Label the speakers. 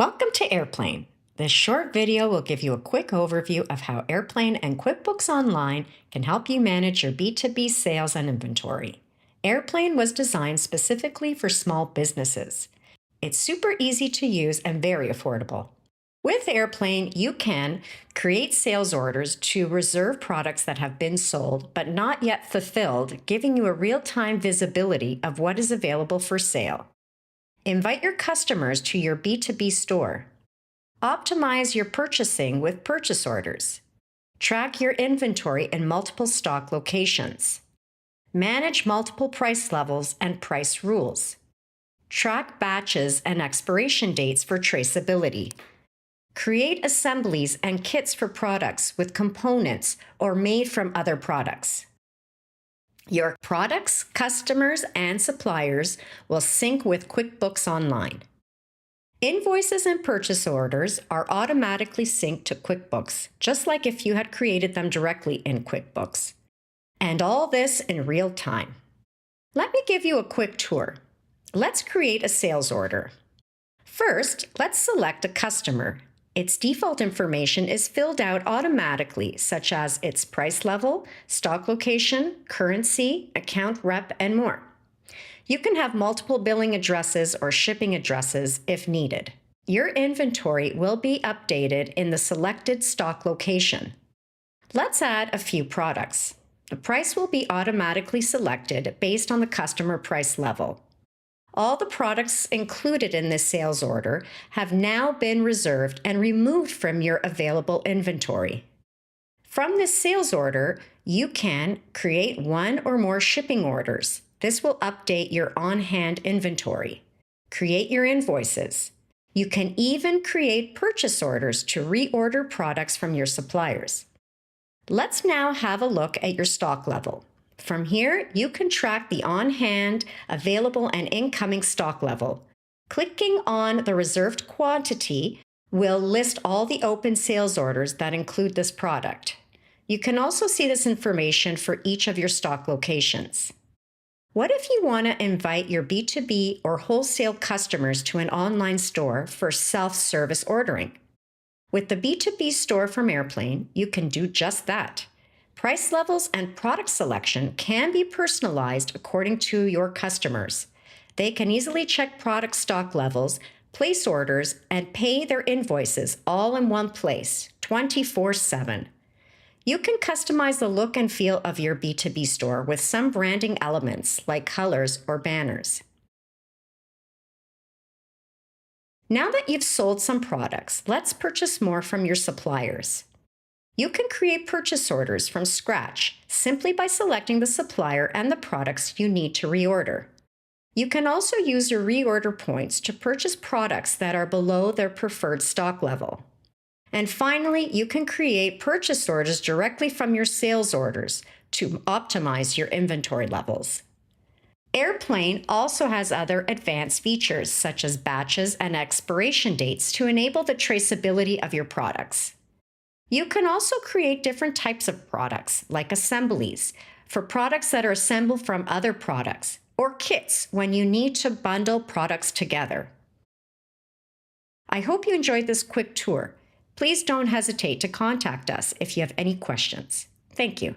Speaker 1: Welcome to Erplain. This short video will give you a quick overview of how Erplain and QuickBooks Online can help you manage your B2B sales and inventory. Erplain was designed specifically for small businesses. It's super easy to use and very affordable. With Erplain, you can create sales orders to reserve products that have been sold but not yet fulfilled, giving you a real-time visibility of what is available for sale. Invite your customers to your B2B store. Optimize your purchasing with purchase orders. Track your inventory in multiple stock locations. Manage multiple price levels and price rules. Track batches and expiration dates for traceability. Create assemblies and kits for products with components or made from other products. Your products, customers, and suppliers will sync with QuickBooks Online. Invoices and purchase orders are automatically synced to QuickBooks, just like if you had created them directly in QuickBooks. And all this in real time. Let me give you a quick tour. Let's create a sales order. First, let's select a customer. Its default information is filled out automatically, such as its price level, stock location, currency, account rep, and more. You can have multiple billing addresses or shipping addresses if needed. Your inventory will be updated in the selected stock location. Let's add a few products. The price will be automatically selected based on the customer price level. All the products included in this sales order have now been reserved and removed from your available inventory. From this sales order, you can create one or more shipping orders. This will update your on-hand inventory. Create your invoices. You can even create purchase orders to reorder products from your suppliers. Let's now have a look at your stock level. From here, you can track the on-hand, available, and incoming stock level. Clicking on the reserved quantity will list all the open sales orders that include this product. You can also see this information for each of your stock locations. What if you want to invite your B2B or wholesale customers to an online store for self-service ordering? With the B2B Store from Erplain, you can do just that. Price levels and product selection can be personalized according to your customers. They can easily check product stock levels, place orders, and pay their invoices all in one place, 24/7. You can customize the look and feel of your B2B store with some branding elements like colors or banners. Now that you've sold some products, let's purchase more from your suppliers. You can create purchase orders from scratch simply by selecting the supplier and the products you need to reorder. You can also use your reorder points to purchase products that are below their preferred stock level. And finally, you can create purchase orders directly from your sales orders to optimize your inventory levels. Erplain also has other advanced features such as batches and expiration dates to enable the traceability of your products. You can also create different types of products, like assemblies, for products that are assembled from other products, or kits when you need to bundle products together. I hope you enjoyed this quick tour. Please don't hesitate to contact us if you have any questions. Thank you.